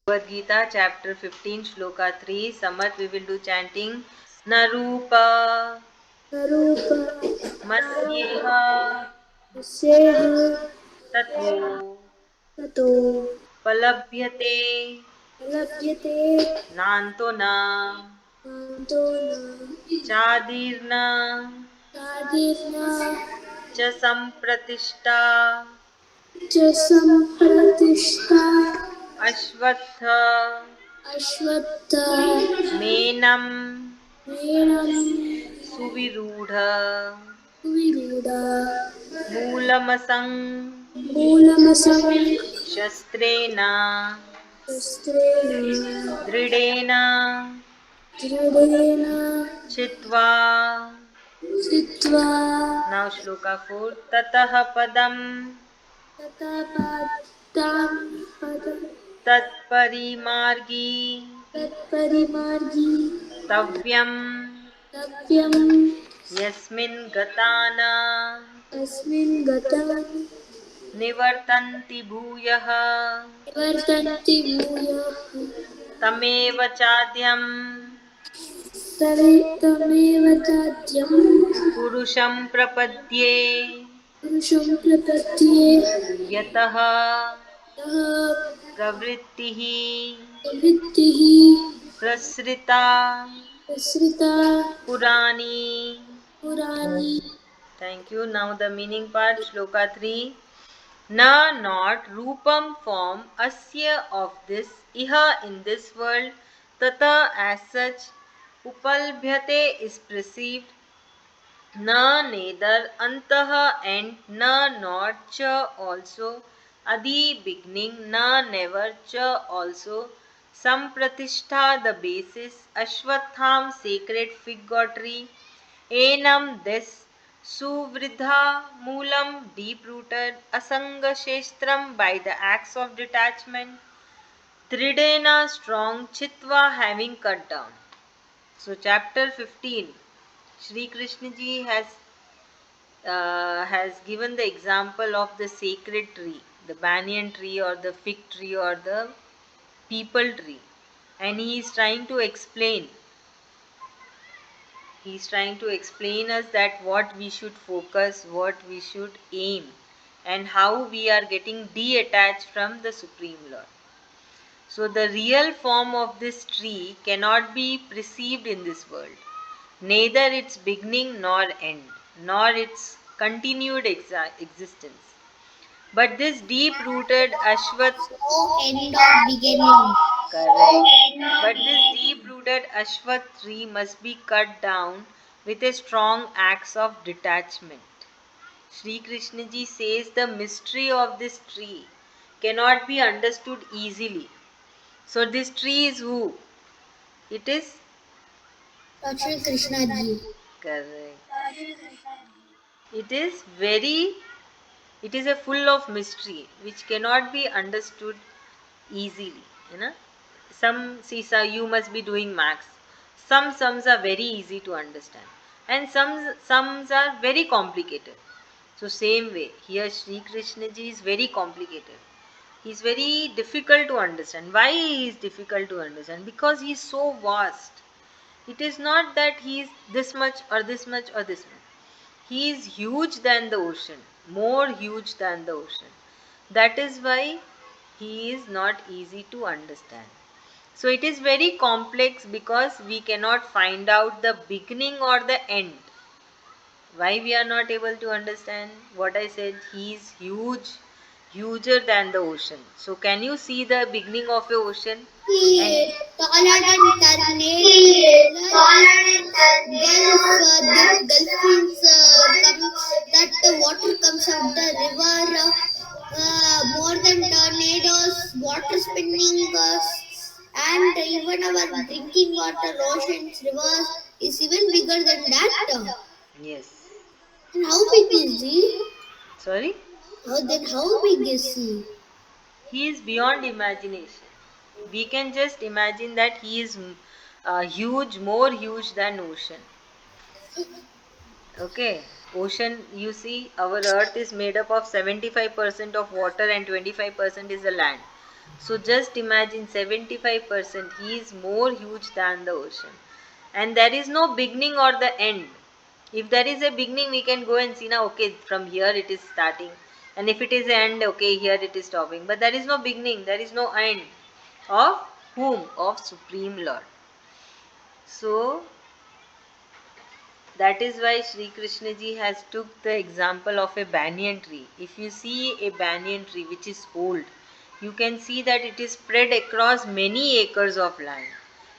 Bhagavad Gita, chapter 15, Sloka 3. Samat, we will do chanting. Narupa, Narupa Masyeha, Seha Tato, Tato Palabhyate, Labhyate Nanto na, Antona Chadirna, Tadirna Cha Sampratishta, Jasampratishtha Ashvatha, Ashwattha Menam, Menam Suvirudha, Viruda Moolamasang, Moolamasam Shastrena, Shastrena Dridena, Dridena Chitva. Sitva Now Shloka 4. Tatah padam Tatapadam Padam tat parimargi Tatparimargi tavyam Tavyam yasmin gatana Asmin Gatam nivartanti bhuyah Nivartanti Bhuyah tameva chadyam Tameva Tatyam purusham prapadye Purusham Prapatye yatah Taha pravrittihi Vrittihi prasrita Prasrita purani. Purani Thank you. Now the meaning part, Shloka 3. Na, not rupam form asya of this, iha in this world, tata as such, upalbhyate is perceived, na neither, antah and na not, cha also, adi beginning, na never, cha also, sampratishtha the basis, ashwatham sacred fig tree, enam this, suvridha moolam deep rooted, asanga shestram by the acts of detachment, tridena strong, chitva having cut down. So chapter 15, Shree Krishn ji has given the example of the sacred tree, the banyan tree or the fig tree or the peepal tree, and he is trying to explain us that what we should focus, what we should aim, and how we are getting detached from the Supreme Lord. So the real form of this tree cannot be perceived in this world, neither its beginning nor end, nor its continued existence. But this deep rooted Ashwat, No end or beginning. correct. But this deep rooted Ashwat tree must be cut down with a strong axe of detachment. Sri Krishna ji says the mystery of this tree cannot be understood easily. So this tree is who? It is Shri Krishna ji. correct. It is very, it is a full of mystery which cannot be understood easily. You know, some see, so you must be doing maths. Some sums are very easy to understand, and some sums are very complicated. So same way here, Sri Krishna ji is very complicated. He is very difficult to understand. Why he is difficult to understand? Because he is so vast. It is not that he is this much or this much or this much. He is huge than the ocean, more huge than the ocean. That is why he is not easy to understand. So it is very complex because we cannot find out the beginning or the end. Why we are not able to understand? What I said, he is huge, huger than the ocean. So can you see the beginning of a ocean? And Taller than Gulf, the dolphins come, that the water comes out the river, more than tornadoes, water spinning, and even our drinking water, oceans, rivers is even bigger than that. yes. And how big is he? Sorry? How big is he? He is beyond imagination. We can just imagine that he is huge, more huge than ocean. Okay, ocean, you see, our earth is made up of 75% of water and 25% is the land. So just imagine 75%, he is more huge than the ocean. And there is no beginning or the end. If there is a beginning, we can go and see now, okay, from here it is starting. And if it is end, okay, here it is stopping. But there is no beginning, there is no end. Of whom? Of Supreme Lord. So that is why Sri Krishna ji has took the example of a banyan tree. If you see a banyan tree which is old, you can see that it is spread across many acres of land.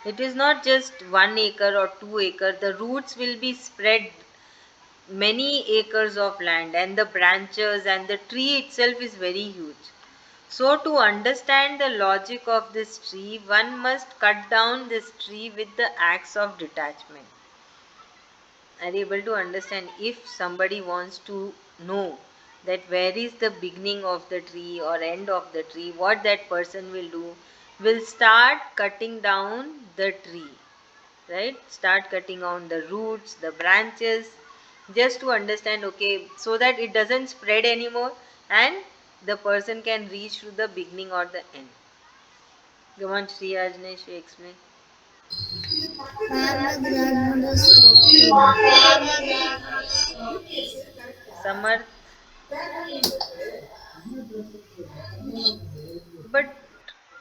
It is not just 1 acre or 2 acre. The roots will be spread many acres of land, and the branches and the tree itself is very huge. So to understand the logic of this tree, one must cut down this tree with the axe of detachment. Are you able to understand? If somebody wants to know that where is the beginning of the tree or end of the tree, what that person will do, will start cutting down the tree, right? Start cutting down the roots, the branches, just to understand, okay, so that it doesn't spread anymore and the person can reach to the beginning or the end. Come on, Sri Ajnesh, you explain. Ma'am, my grandmother's talking. Samarth, but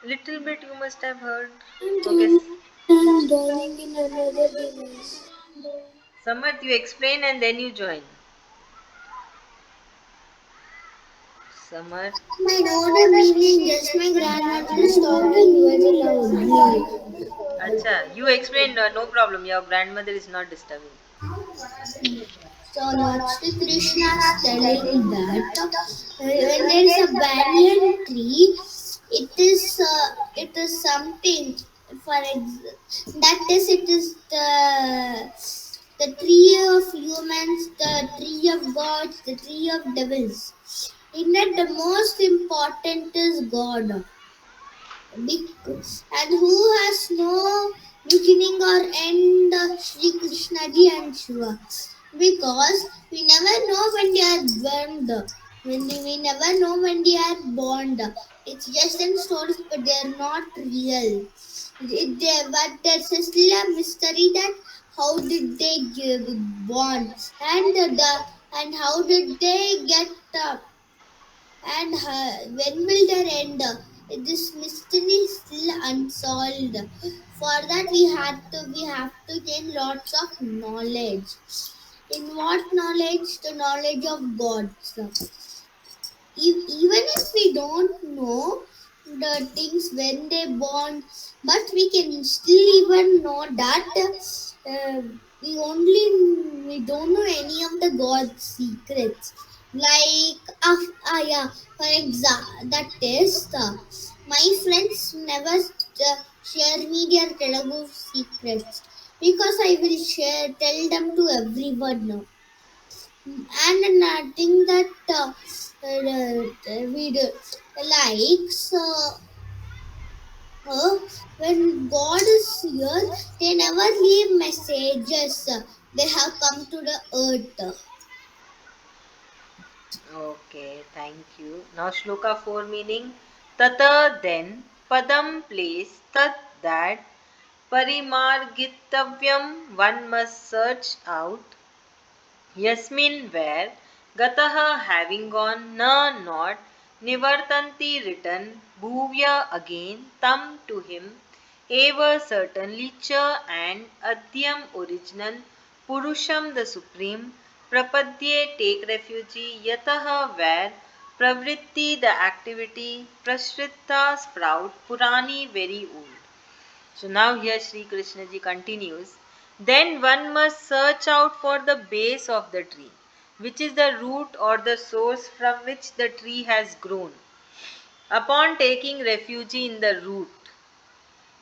little bit you must have heard. I'm Okay, joining in another device. Samarth, you explain and then you join. Samarth, I know the meaning, just my grandmother is talking very loudly. acha, you explain, no problem. Your grandmother is not disturbing. So Lord Shri Krishna is telling that when there is a banyan tree, it is something for that is it is the tree of humans, the tree of gods, the tree of devils. In that the most important is God. And who has no beginning or end, Sri Krishna ji and Shiva. Because we never know when they are born. We never know when they are born. It's just in stories, but they are not real. But there's still a mystery that how did they give born and how did they get and when will their end? This mystery is still unsolved. For that we have to gain lots of knowledge. In what knowledge? The knowledge of God. Even if we don't know the things when they born, but we can still even know that uh, we don't know any of the God's secrets. Like yeah, for example, that is my friends never share me their Telugu secrets because I will tell them to everyone now. And nothing that we do. Like when God is here, they never leave messages. They have come to the earth. Okay, thank you. Now Shloka 4 meaning Tata then, Padam place, Tat that, Parimargitavyam one must search out, Yasmin where, Gataha having gone, Na not, Nivartanti written, Bhuvya again, Tam to him, Eva certainly Cha and Adyam original, Purusham the supreme, Prapadye take refuge, Yataha where, Pravritti the activity, Prashrita sprout, Purani very old. So now here Sri Krishna ji continues. Then one must search out for the base of the tree, which is the root or the source from which the tree has grown. Upon taking refuge in the root.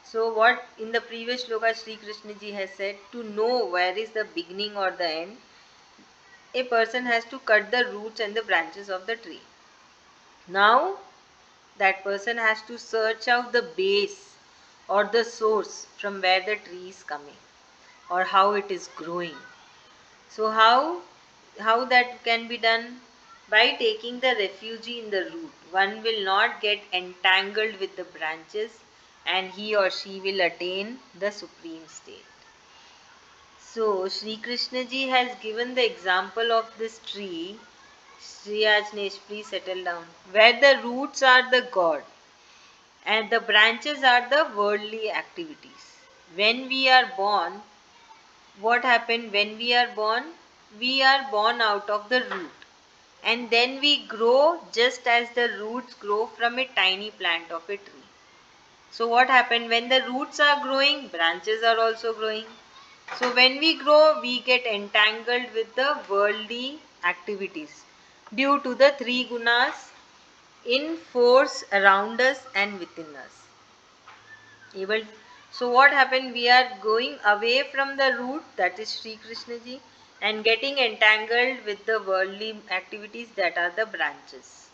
So what in the previous shloka Sri Krishna ji has said, to know where is the beginning or the end, a person has to cut the roots and the branches of the tree. Now that person has to search out the base or the source from where the tree is coming or how it is growing. So how that can be done? By taking the refuge in the root, one will not get entangled with the branches and he or she will attain the supreme state. So, Sri Krishna ji has given the example of this tree. Sri Ajnesh, please settle down. Where the roots are the God and the branches are the worldly activities. When we are born, what happened when we are born? We are born out of the root. And then we grow just as the roots grow from a tiny plant of a tree. So, what happened when the roots are growing, branches are also growing. So, when we grow, we get entangled with the worldly activities due to the three gunas in force around us and within us. Able, so what happened? We are going away from the root, that is Sri Krishna ji, and getting entangled with the worldly activities that are the branches.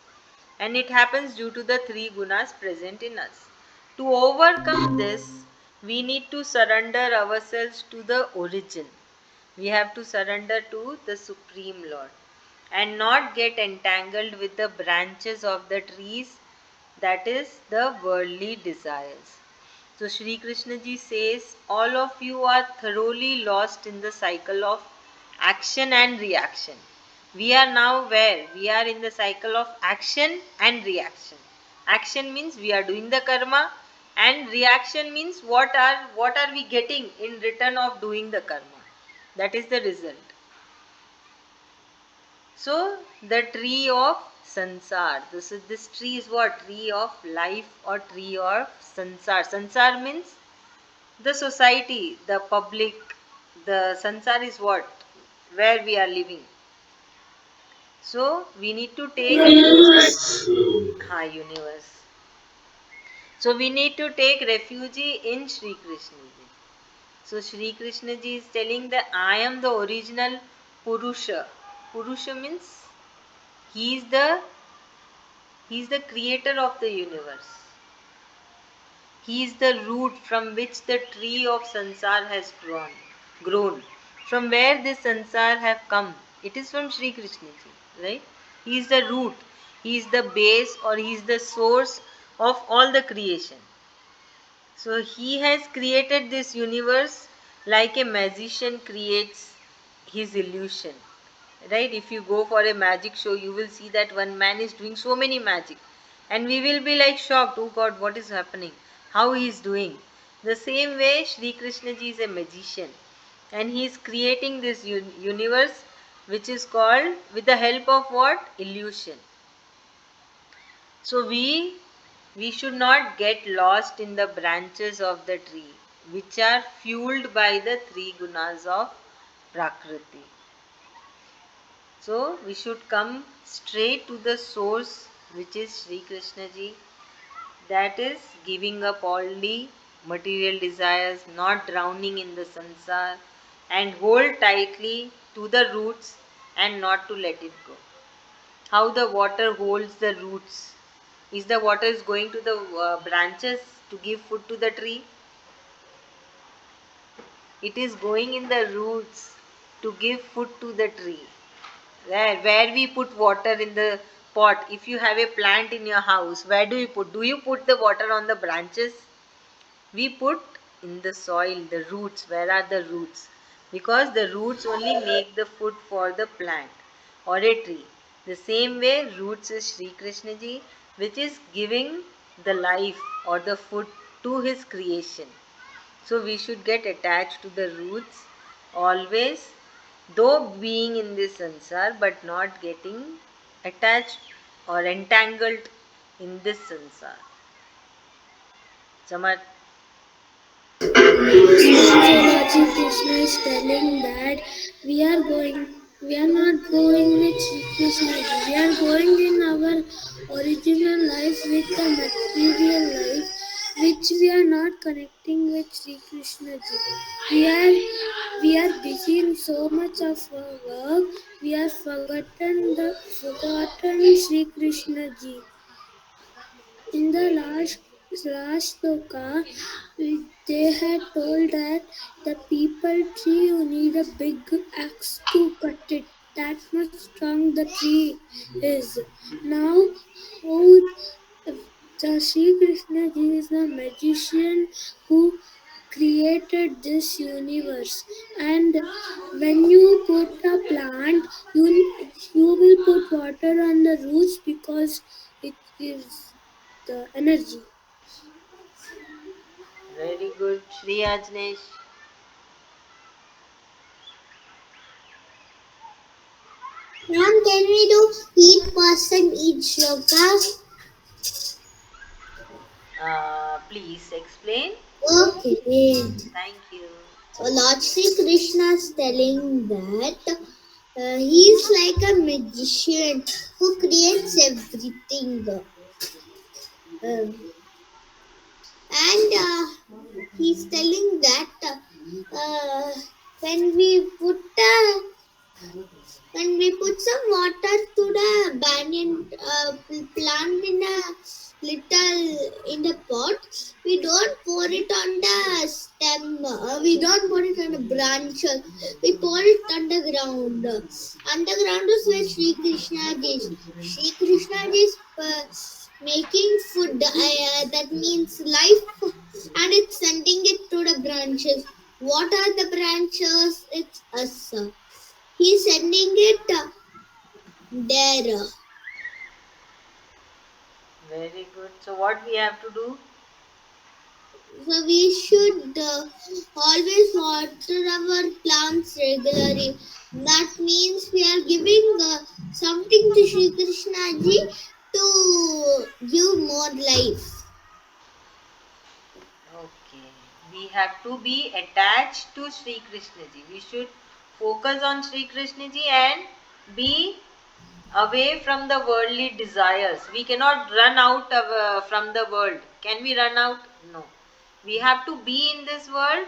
And it happens due to the three gunas present in us. To overcome this, we need to surrender ourselves to the origin. We have to surrender to the Supreme Lord and not get entangled with the branches of the trees, that is the worldly desires. So Sri Krishna ji says, all of you are thoroughly lost in the cycle of action and reaction. We are now where? We are in the cycle of action and reaction. Action means we are doing the karma, and reaction means what are we getting in return of doing the karma. That is the result. So the tree of sansar. This tree is what? Tree of life or tree of sansar. Sansar means the society, the public. The sansar is what? Where we are living. So we need to take universe. So we need to take refuge in Sri Krishna ji. So Sri Krishna ji is telling that I am the original Purusha. Purusha means he is the he is the creator of the universe. He is the root from which the tree of sansar has grown. From where this sansar have come? It is from Sri Krishna ji, right? He is the root. He is the base or he is the source of all the creation. So he has created this universe like a magician creates his illusion. Right? If you go for a magic show, you will see that one man is doing so many magic. And we will be like shocked, oh God, what is happening? How he is doing? The same way, Sri Krishna ji is a magician. And he is creating this universe which is called with the help of what? Illusion. So we should not get lost in the branches of the tree, which are fueled by the three gunas of Prakriti. So we should come straight to the source, which is Sri Krishna ji, that is giving up all the material desires, not drowning in the sansar, and hold tightly to the roots and not to let it go. How the water holds the roots? Is the water is going to the branches to give food to the tree? It is going in the roots to give food to the tree. Where we put water in the pot. If you have a plant in your house, where do you put? Do you put the water on the branches? We put in the soil, the roots. Where are the roots? Because the roots only make the food for the plant or a tree. The same way, roots is Sri Krishna ji, which is giving the life or the food to his creation. So we should get attached to the roots always, though being in this sansar, but not getting attached or entangled in this sansar. Samar. Astrology Krishna is telling that we are not going with Shri Krishna. We are going in our original life with the material life, which we are not connecting with Shri Krishna ji. We are busy in so much of our work. We are forgotten Shri Krishna ji. In the last sloka, they had told that the people tree you need a big axe to cut it. That's much strong the tree is. Now, how the Sri Krishna Ji is the magician who created this universe. And when you put a plant, you will put water on the roots because it gives the energy. Very good, Shri Ajnesh. Ma'am, can we do each person each shloka? Please explain. Okay. Thank you. So Lord Sri Krishna is telling that he is like a magician who creates everything. And he's telling that when we put when we put some water to the banyan plant in a little in the pot, we don't pour it on the stem. We don't pour it on the branch. We pour it underground. Underground is where Sri Krishna is. Sri Krishna is making food. That means life, and it's sending it to the branches. What are the branches? It's us. He's sending it there. Very good. So, what we have to do? So we should always water our plants regularly. That means we are giving something to Sri Krishna ji to give more life. Okay. We have to be attached to Sri Krishna ji. We should focus on Sri Krishna ji and be away from the worldly desires. We cannot run out from the world. Can we run out? No. We have to be in this world.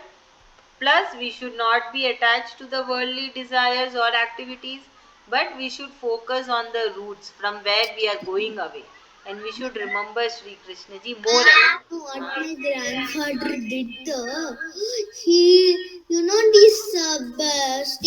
Plus, we should not be attached to the worldly desires or activities, but we should focus on the roots from where we are going away. And we should remember Sri Krishna ji more and more. What my grandfather did, he, you know, these staples